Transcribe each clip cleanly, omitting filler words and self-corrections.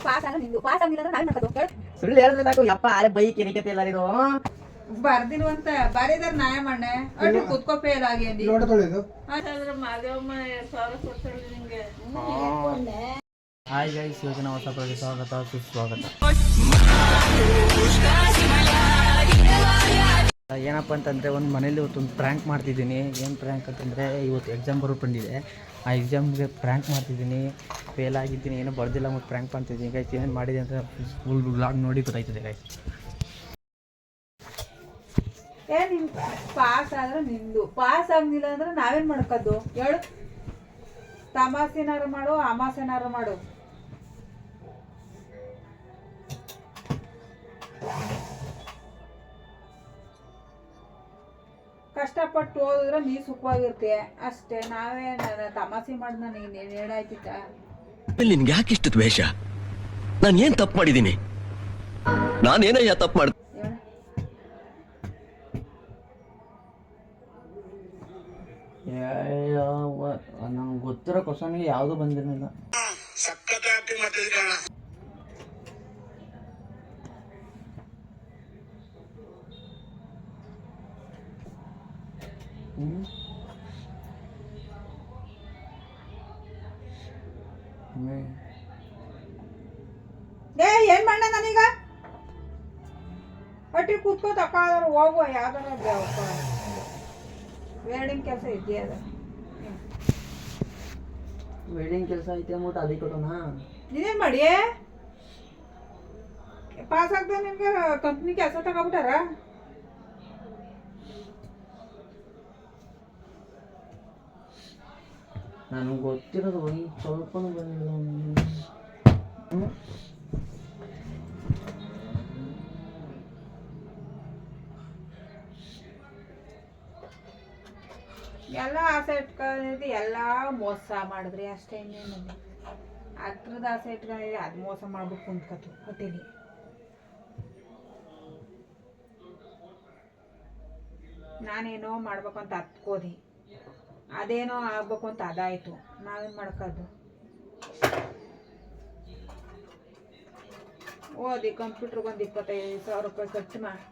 Pass ಆಗ ನಿಂದು pass ಆಗಿಲ್ಲ ಅಂದ್ರೆ ನಾವೇನ್ ಮಾಡ್ಕೋದು ಸುಳ್ಳು ಹೇಳಿದ್ರೆ ಸಾಕು ಯಪ್ಪ ಆರೆ ಬೈ ಕಿರಿಕತೆ ಎಲ್ಲ ಇದು ಬರ್ದಿಲ್ವಂತ ಬರೀದಾರ ನ್ಯಾಯ ಮಣ್ಣೆ ಅಟ್ಟು ಕುತ್ಕೋ ಫೇಲ್ ಆಗಿ ಅಂದಿ ಲೋಟ ತೊಳೆದು ಮಾದೇವಮ್ಮ 2,000 ಕೊಡ್ತಾಳೆ ನಿಂಗೆ ಹಾಯ್ ಗೈಸ್ ಇವತ್ತಿನ ಹೊಸ ಪ್ರತಿ ಸ್ವಾಗತ ಸುಸ್ವಾಗತ. ಏನಪ್ಪ ಅಂತಂದರೆ ಒಂದು ಮನೇಲಿ ಇವತ್ತೊಂದು ಪ್ರ್ಯಾಂಕ್ ಮಾಡ್ತಿದ್ದೀನಿ. ಏನು ಪ್ರ್ಯಾಂಕ್ ಅಂತಂದರೆ ಇವತ್ತು ಎಕ್ಸಾಮ್ ಬರೋ ಬಂದಿದೆ. ಆ ಎಕ್ಸಾಮ್ಗೆ ಪ್ರ್ಯಾಂಕ್ ಮಾಡ್ತಿದ್ದೀನಿ. ಫೇಲ್ ಆಗಿದ್ದೀನಿ, ಏನೋ ಬರ್ದಿಲ್ಲ ಮತ್ತು ಪ್ರ್ಯಾಂಕ್ ಮಾಡ್ತಿದ್ದೀನಿ. ಗೈಸ್ ಏನು ಮಾಡಿದೆ ಅಂತ ಫುಲ್ ವ್ಲಾಗ್ ನೋಡಿ ಗೊತ್ತಾಯ್ತದೆ ಗೈಸ್. ನಿನ್ ಪಾಸ್ ಆದ್ರೆ ನಿಂದು ಪಾಸ್ ಆಗ್ಲಿಲ್ಲ ಅಂದ್ರೆ ನಾವೇನ್ ಮಾಡ್ಕೋದು ಹೇಳು. ತಮಾಸೆನಾರು ಮಾಡು ಅಮಾಸೆನಾರು ಮಾಡು. ಕಷ್ಟಪಟ್ಟು ಓದಿದ್ರೆ ನೀ ಸುಖವಾಗಿರ್ತೀಯ ಅಷ್ಟೇ. ನಾವೇ ತಮಾಸೆ ಮಾಡಿದ ನೀನ್ ಹೇಳಾಯ್ತಿತ್ತ. ನಿನ್ಗೆ ಯಾಕೆ ಇಷ್ಟು ದ್ವೇಷ? ನಾನು ಏನ್ ತಪ್ಪು ಮಾಡಿದ್ದೀನಿ? ನಾನೇನಯ್ಯ ತಪ್ಪು ಮಾಡ? ನಂಗೆ ಗೊತ್ತಿರೋ ಕ್ವಶನ್ಗೆ ಯಾವುದು ಬಂದಿರಲಿಲ್ಲ. ಏನ್ ಮಾಡ ನಾನೀಗ ಒಟ್ಟಿ ಕೂತ್ಕೋ ತಕ್ಕಾದ್ರು ಹೋಗುವ ಯಾವ್ದಾರ ವೆಲ್ಡಿಂಗ್ ಕೆಲಸ ಇದೆಯಾ? ಅದ ವೆಲ್ಡಿಂಗ್ ಕೆಲಸ ಐತೆ ಅಂದ್ಬಿಟ್ಟು ಅದಕ್ಕೆ ಕೊಟ್ಟೋಣ. ಇದೇನ್ ಮಾಡಿ ಪಾಸ್ ಆಗ್ದ ನಿಮ್ಗೆ ಕಂಪ್ನಿ ಕೆಲಸ ತಗೊಬಿಟ್ಟಾರ? ನನಗೆ ಗೊತ್ತಿರೋದು ಒಂದು ಸ್ವಲ್ಪನೂ ಬಂದಿಲ್ಲ. ಎಲ್ಲ ಆಸೆ ಇಟ್ಕೊಂಡಿದ್ದೆ, ಎಲ್ಲ ಮೋಸ ಮಾಡಿದ್ರಿ ಅಷ್ಟೇ. ಇನ್ನೇನು ಅದ್ರದ್ದು ಆಸೆ ಇಟ್ಕೊಂಡಿದ್ದೆ, ಅದು ಮೋಸ ಮಾಡ್ಬಿಟ್ಟು ಕುಂತ್ಕತ್ತು ಹೊಟ್ಟೆಲಿ. ನಾನೇನೋ ಮಾಡ್ಬೇಕು ಅಂತ ಹತ್ಕೋದಿ, ಅದೇನೋ ಆಗ್ಬೇಕು ಅಂತ ಅದಾಯ್ತು. ನಾವೇನು ಮಾಡ್ಕೋದು? ಓದಿ ಕಂಪ್ಯೂಟ್ರಿಗೆ ಒಂದು 25,000 ರೂಪಾಯಿ ಖರ್ಚು ಮಾಡಿ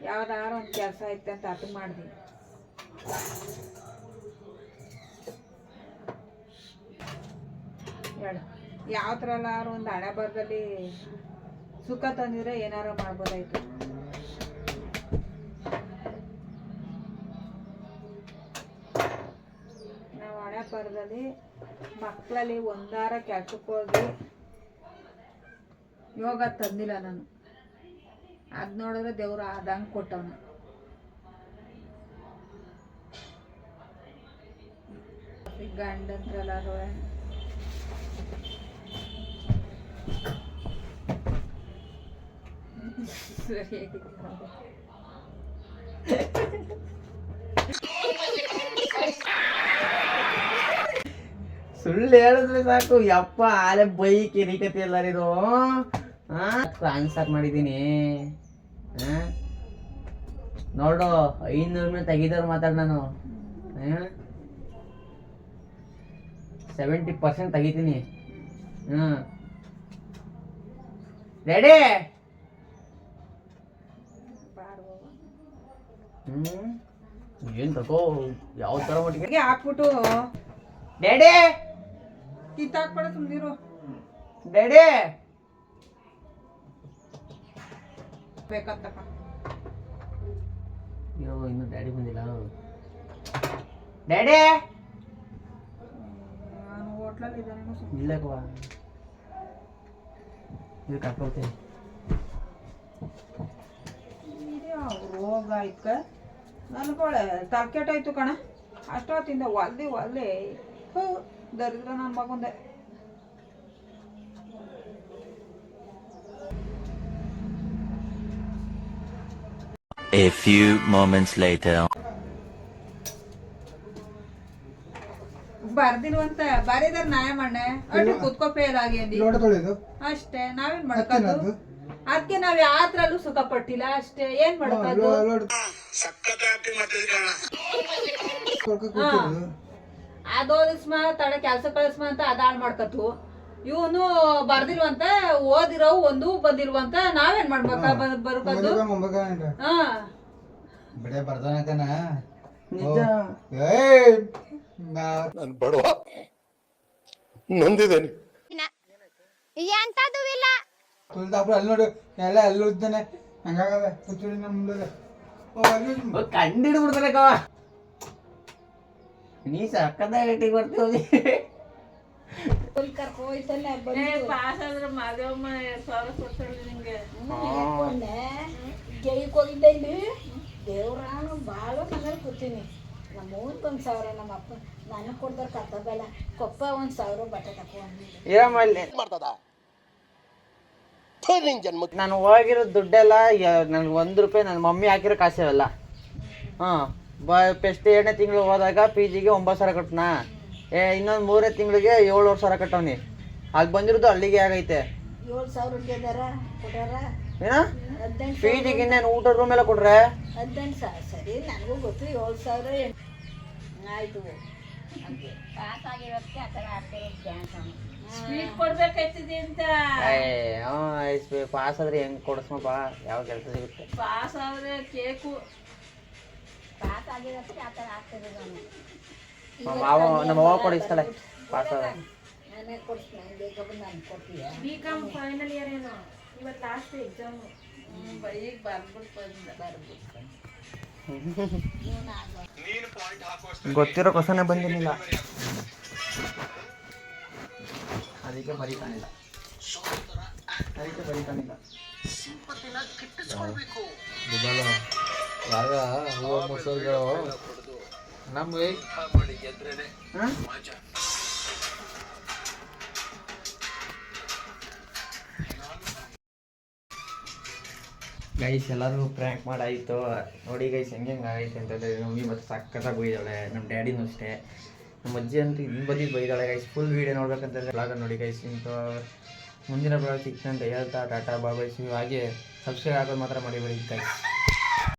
ಯಾವ್ದಾರು ಒಂದು ಕೆಲಸ ಐತೆ ಅಂತ ಅದು ಮಾಡಿದೆ. ಹೇಳು, ಯಾವ ಥರ ಎಲ್ಲಾರು ಒಂದು ಹಣೆ ಬರದಲ್ಲಿ ಸುಖ ತಂದಿದ್ರೆ ಏನಾರು ಮಾಡ್ಬೋದಾಯ್ತು. ನಾವು ಹಣೆ ಬರದಲ್ಲಿ ಮಕ್ಕಳಲ್ಲಿ ಒಂದಾರ ಕೆಲ್ಸಕ್ಕೆ ಹೋಗಿ ಯೋಗ ತಂದಿಲ್ಲ ನಾನು. ಅದು ನೋಡಿದ್ರೆ ದೇವ್ರು ಆದಂಗೆ ಕೊಟ್ಟವನು. ಗಂಡಂತ್ರಲ್ಲಾರು ಸುಳ್ಳು ಹೇಳಿದ್ರೆ ಸಾಕು ಯಪ್ಪ ಆಲೆ ಬೈ ಕಿರಿಕತೆ ಎಲ್ಲರಿದು. ಆನ್ಸರ್ ಮಾಡಿದ್ದೀನಿ ನೋಡು. 500 ಮೇಲೆ ತೆಗಿದವ್ರು ಮಾತಾಡ್. ನಾನು 70% ತೆಗಿತೀನಿ. ರೆಡಿ? ಏನ್ ತಗೋ ಯಾವ ತರ ಮಟ್ಟಿಗೆ ಹಾಕ್ಬಿಟ್ಟು ಡ್ಯಾಡಿ ಕಿತ್ತಾಕ್ಬೇಡ, ಸುಮ್ನಿರು. ಡ್ಯಾಡಿ ಬೇಕಂತಕ್ಕ ಇನ್ನು ಡ್ಯಾಡಿ ಬಂದಿಲ್ಲ. ಡ್ಯಾಡಿ ನಾನು ಹೋಟ್ಲಲ್ಲಿ ಇದ್ದಾನೆ. ಇಲ್ಲಕ್ಕವಾ ಇದು ಕರ್ಕೊಳ್ತೀನಿ. ರೋಗ ಆಯ್ಕ ನನ್ಕೊಳೆ ತರ್ಕೆಟಾಯ್ತು ಕಣ. ಅಷ್ಟೊತ್ತಿಂದ ಒಲ್ದೆ ದರಿದ್ರ ನನ್ನ ಮಗುಂದೆ. A few moments later. ಬರ್ದಿಲ್ವಂತ ಬರೀದಾರ ನ್ಯಾಯ ಮಣ್ಣೆ ಅಟ್ಟು ಕುತ್ಕೋ ಫೇಲ್ ಆಗಿ ಅಂದಿ ಲೋಟ ತೊಳೆದು ಅಷ್ಟೇ. ನಾವೇನ್ ಮಾಡ್ಕೋದು? ಅದಕ್ಕೆ ನಾವ್ ಯಾತ್ರಲ್ಲೂ ಸುಖ ಪಟ್ಟಿಲ್ಲ ಅಷ್ಟೇ. ಏನ್ ಮಾಡ್ಕೋದು? ಅದೋದಿಸ್ಮ ತಡ ಕೆಲ್ಸ ಕಳಿಸ್ಮ ಅಂತ ಅದಾಳ್ ಮಾಡ್ಕತ್ತು. ಇವನು ಬರ್ದಿಲ್ವಂತ, ಓದಿರೋ ಒಂದು ಬಂದಿಲ್ವಂತ, ನಾವೇನ್ ಮಾಡ್ಬೇಕ ಬರ್ಕೋದು? ಹಾ ಬಿಡೆ ಬರ್ದಾನಕನ ನಿಜ. ನಾನು ಬಡವ ನೊಂದಿದ್ದೇನೆ. ತುಳಿದಾಪುರ ಅಲ್ಲಿ ನೋಡು, ಎಲ್ಲ ಅಲ್ಲಿ ಉದ್ದಾನೆ ಹಂಗಾಗವೆ ಪುತ್ತೂರಿ ನಮ್ಮ ಮುಂದೆ ಕಂಡಿಡ್ಬಿಡ್ತಾರೆ ಕವ. ನೀ ಸಕ್ಕದಾಗ ಗಟ್ಟಿಗೆ ಬರ್ತೀವಿ. ಪಾಸ್ ಆದ್ರೆ ಮಾದೇವಮ್ಮ 2,000 ಕೊಡ್ತಾಳೆ ನಿಂಗೆ. ಜೈಕ್ ಹೋಗಿದ್ದೆ ಇಲ್ಲಿ ದೇವ್ರಾನು ಭಾಳ ಮನೇಲಿ ಕೂತೀನಿ. ನಮ್ಮ ಊರಿಗೆ 1,000, ನಮ್ಮ ಅಪ್ಪ ನನಗೆ ಕೊಡ್ತಾರೆ ಕರ್ತವ್ಯ ಕೊಪ್ಪ 1,000 ಬಟ್ಟೆ ತಗೊಂಡು ಏನ್ ಮಾಡ್ಲಿ, ನಾನು ಹೋಗಿರೋ ದುಡ್ಡೆಲ್ಲ ನನ್ಗೆ 1 ರೂಪಾಯಿ ನನ್ನ ಮಮ್ಮಿ ಹಾಕಿರೋ ಕಾಸೇವಲ್ಲ. ಹಾಂ ಫಸ್ಟ್ 2ನೇ ತಿಂಗಳು ಹೋದಾಗ PGಗೆ 9,000 ಕಟ್ಟನಾ, ಇನ್ನೊಂದು 3ನೇ ತಿಂಗಳಿಗೆ 7,000 ಕಟ್ಟವನಿ. ಅಲ್ಲಿ ಬಂದಿರೋದು ಅಲ್ಲಿಗೆ ಆಗೈತೆ. 7,000 ಕೊಟ್ಟಾರ ಏನ PGಗೆ ಇನ್ನೇನು ಊಟ ರೂಮ್ ಎಲ್ಲ ಕೊಡ್ರೆ 18,000. ಸರಿ ನನಗೂ ಗೊತ್ತು 7,000 ಆಯಿತು. ಪಾಸ್ ಆಗಿರೋದಕ್ಕೆ ಆ ಥರ ಆಗ್ತಿರೋದು ಡ್ಯಾನ್ಸ್. ಸ್ವೀಟ್ ಕೊಡ್ಬೇಕಾಯ್ತದೆ ಅಂತ. ಪಾಸ್ ಆದ್ರೆ ಹೆಂಗ್ ಕೊಡಿಸ್ಮಪ್ಪ, ಯಾವ ಕೆಲಸ ಸಿಗುತ್ತೆ? ಪಾಸ್ ಆದ್ರೆ ಕೇಕು. ಪಾಸ್ ಆಗಿರೋದಕ್ಕೆ ಆ ಥರ ಆಗ್ತಿರೋದು. ನಮ್ಮ ಅವ್ವ ಕೊಡಿಸ್ತಾಳೆ ಪಾಸ್ ಆದ್ರೆ. ನಾನೇ ಕೊಡಿಸ್ತೀನಿ, ಬೇಕಪ್ಪ ನಾನು ಕೊಡ್ತೀಯ. B.Com ಫೈನಲ್ ಇಯರ್ ಏನೋ, ಇವತ್ತು ಲಾಸ್ಟ್ ಎಕ್ಸಾಮು. ಈಗ ಗೊತ್ತಿರೋ ಕ್ವಶನೇ ಬಂದಿರಲಿಲ್ಲ, ಅದಕ್ಕೆ ಬರೀತಾನಿಲ್ಲ. ಯಾಗ ಹೂವು ಮೊಸರುಗಳು ನಮ್ಗೆ ಗೈಸ್ ಎಲ್ಲರೂ ಪ್ರ್ಯಾಂಕ್ ಮಾಡಾಯಿತು. ನೋಡಿ ಗೈಸ್ ಹೆಂಗೆ ಆಗೈತೆ ಅಂತಂದರೆ, ನಮಗೆ ಮತ್ತೆ ಸಕ್ಕತ್ತಾಗಿ ಬೈದಾಳೆ. ನಮ್ಮ ಡ್ಯಾಡಿನೂ ಅಷ್ಟೇ, ನಮ್ಮ ಅಜ್ಜಿ ಅಂತೂ ಇನ್ನು ಬದಿದ್ದು ಬೈದಾಳೆ ಗೈಸ್. ಫುಲ್ ವೀಡಿಯೋ ನೋಡ್ಬೇಕಂತಂದರೆ ಬ್ಲಾಗ ನೋಡಿ ಗೈಸ್. ಇಂಥ ಮುಂದಿನ ಬ್ಲಾಗ್ ಸಿಗ್ತಂತ ಹೇಳ್ತಾ ಟಾಟಾ ಬಾಬಾಯ್. ಹಾಗೆ ಸಬ್ಸ್ಕ್ರೈಬ್ ಆಗೋದು ಮಾತ್ರ ಮಾಡಿಬೇಡಿ ಗೈಸ್.